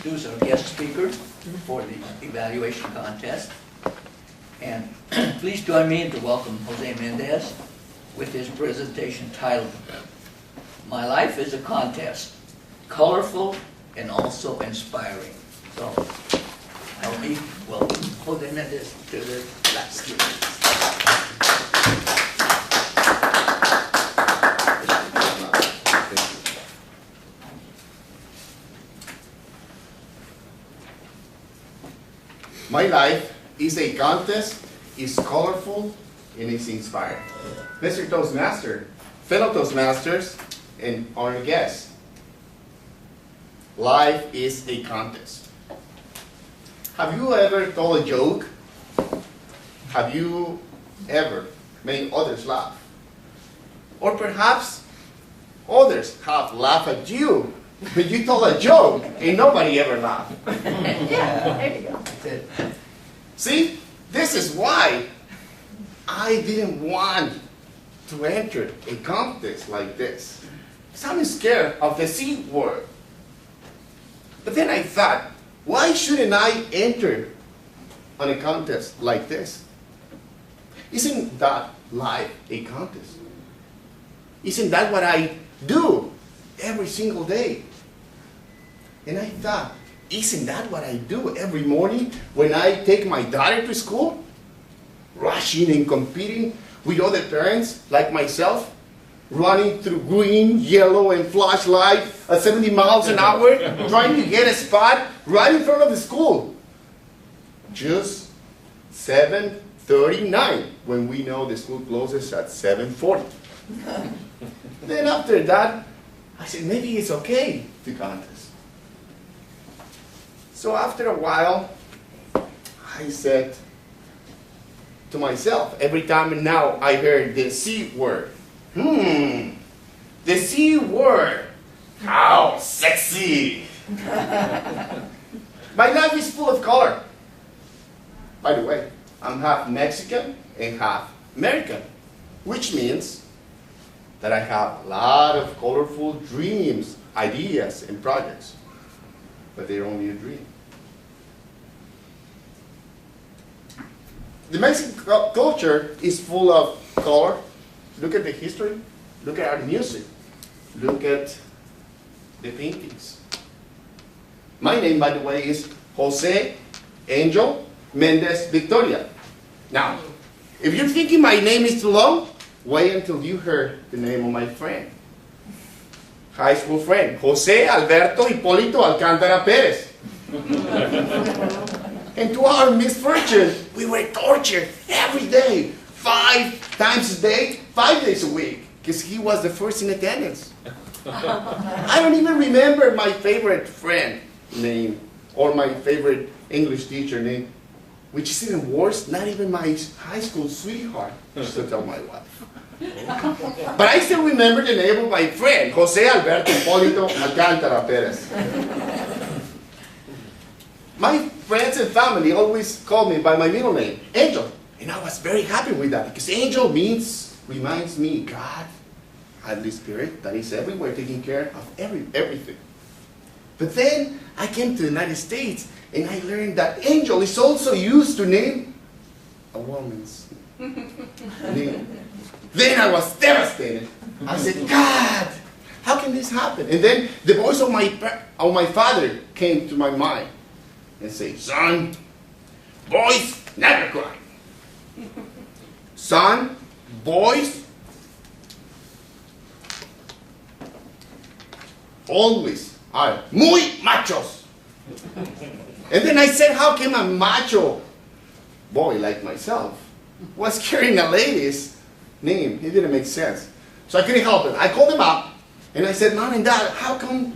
introduce our guest speaker for the evaluation contest. And please join me to welcome Jose Mendez with his presentation titled, My Life is a Contest, Colorful and Also Inspiring. So, help me welcome Jose Mendez to the last stage. My life is a contest, is colorful, and is inspiring. Mr. Toastmaster, fellow Toastmasters, and our guests, life is a contest. Have you ever told a joke? Have you ever made others laugh? Or perhaps others have laughed at you when you told a joke and nobody ever laughed. Yeah, there you go. That's it. See, this is why I didn't want to enter a contest like this. Because I'm scared of the C word. But then I thought, why shouldn't I enter on a contest like this? Isn't that life a contest? Isn't that what I do every single day? And I thought, isn't that what I do every morning when I take my daughter to school? Rushing and competing with other parents like myself, running through green, yellow, and flashlight at 70 miles an hour, trying to get a spot right in front of the school. Just 7:39 when we know the school closes at 7:40. Then after that, I said, maybe it's okay to contest. So after a while, I said to myself, every time now I heard the C word, the C word, how sexy. My life is full of color. By the way, I'm half Mexican and half American, which means that I have a lot of colorful dreams, ideas, and projects, but they're only a dream. The Mexican culture is full of color. Look at the history. Look at our music. Look at the paintings. My name, by the way, is Jose Angel Mendez Victoria. Now, if you're thinking my name is too long, wait until you heard the name of my friend. High school friend, Jose Alberto Hipólito Alcántara Pérez. And to our misfortune, we were tortured every day, 5 times a day, 5 days a week, because he was the first in attendance. I don't even remember my favorite friend name or my favorite English teacher name, which is even worse, not even my high school sweetheart, used to tell my wife. But I still remember the name of my friend, Jose Alberto Hipólito Alcántara Pérez. My friends and family always call me by my middle name, Angel. And I was very happy with that, because Angel reminds me, God, Holy Spirit, that is everywhere, taking care of everything. But then I came to the United States, and I learned that Angel is also used to name a woman's name. Then I was devastated. I said, God, how can this happen? And then the voice of my father came to my mind and say, son, boys never cry. Son, boys always are muy machos. And then I said, how can a macho boy like myself was carrying a lady's name? It didn't make sense. So I couldn't help it. I called him up and I said, Mom and Dad, how can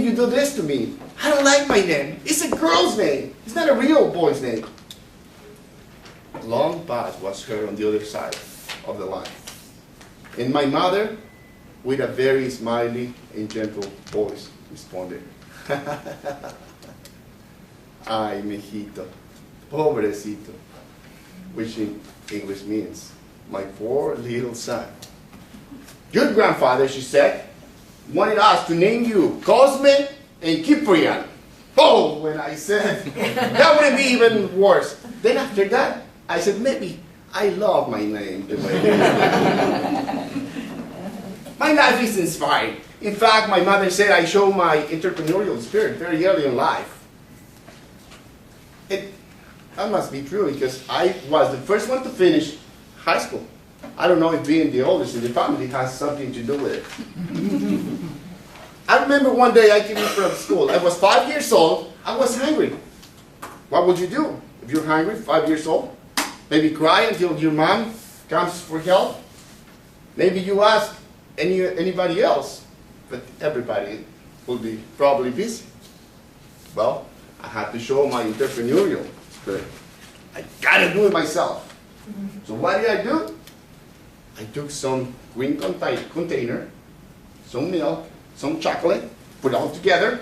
you do this to me? I don't like my name. It's a girl's name. It's not a real boy's name. A long pause was heard on the other side of the line. And my mother, with a very smiley and gentle voice, responded, ay, mijito, pobrecito, which in English means, my poor little son. Your grandfather, she said, wanted us to name you Cosme and Cyprian. Oh, when I said, that wouldn't be even worse. Then after that, I said, maybe I love my name the way it is. My life is inspiring. In fact, my mother said I show my entrepreneurial spirit very early in life. That must be true because I was the first one to finish high school. I don't know if being the oldest in the family has something to do with it. I remember one day I came in from school. I was 5 years old. I was hungry. What would you do if you're hungry, 5 years old? Maybe cry until your mom comes for help. Maybe you ask anybody else, but everybody will be probably busy. Well, I had to show my entrepreneurial spirit. I gotta do it myself. So what did I do? I took some green container, some milk, some chocolate, put it all together,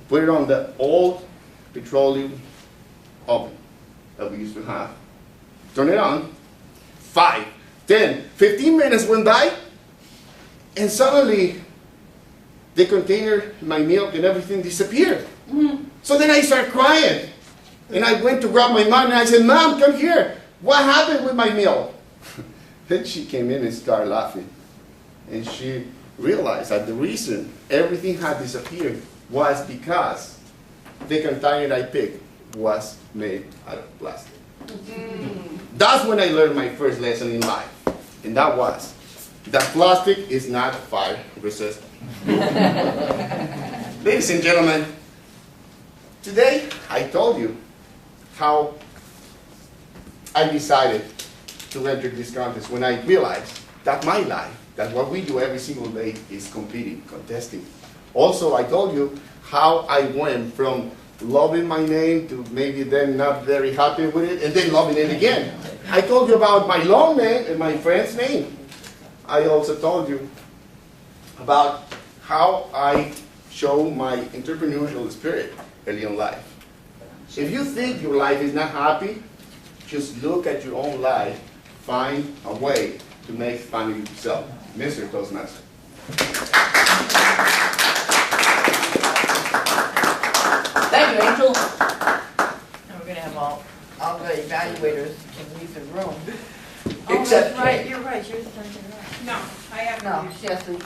put it on the old petroleum oven that we used to have. Turn it on. 5, 10, 15 minutes went by, and suddenly the container, my milk and everything disappeared. So then I started crying. And I went to grab my mom and I said, Mom, come here. What happened with my milk? Then she came in and started laughing. And she realized that the reason everything had disappeared was because the container I picked was made out of plastic. That's when I learned my first lesson in life. And that was that plastic is not fire resistant. Ladies and gentlemen, today I told you how I decided to enter this contest when I realized that my life, that what we do every single day is competing, contesting. Also, I told you how I went from loving my name to maybe then not very happy with it and then loving it again. I told you about my long name and my friend's name. I also told you about how I show my entrepreneurial spirit early in life. If you think your life is not happy, just look at your own life. Find a way to make fun of yourself. Mr. Toastmaster. Thank you, Angel. And we're going to have all the evaluators can leave the room. Except Oh, that's right, you're right, you're right. No, I have No, she has to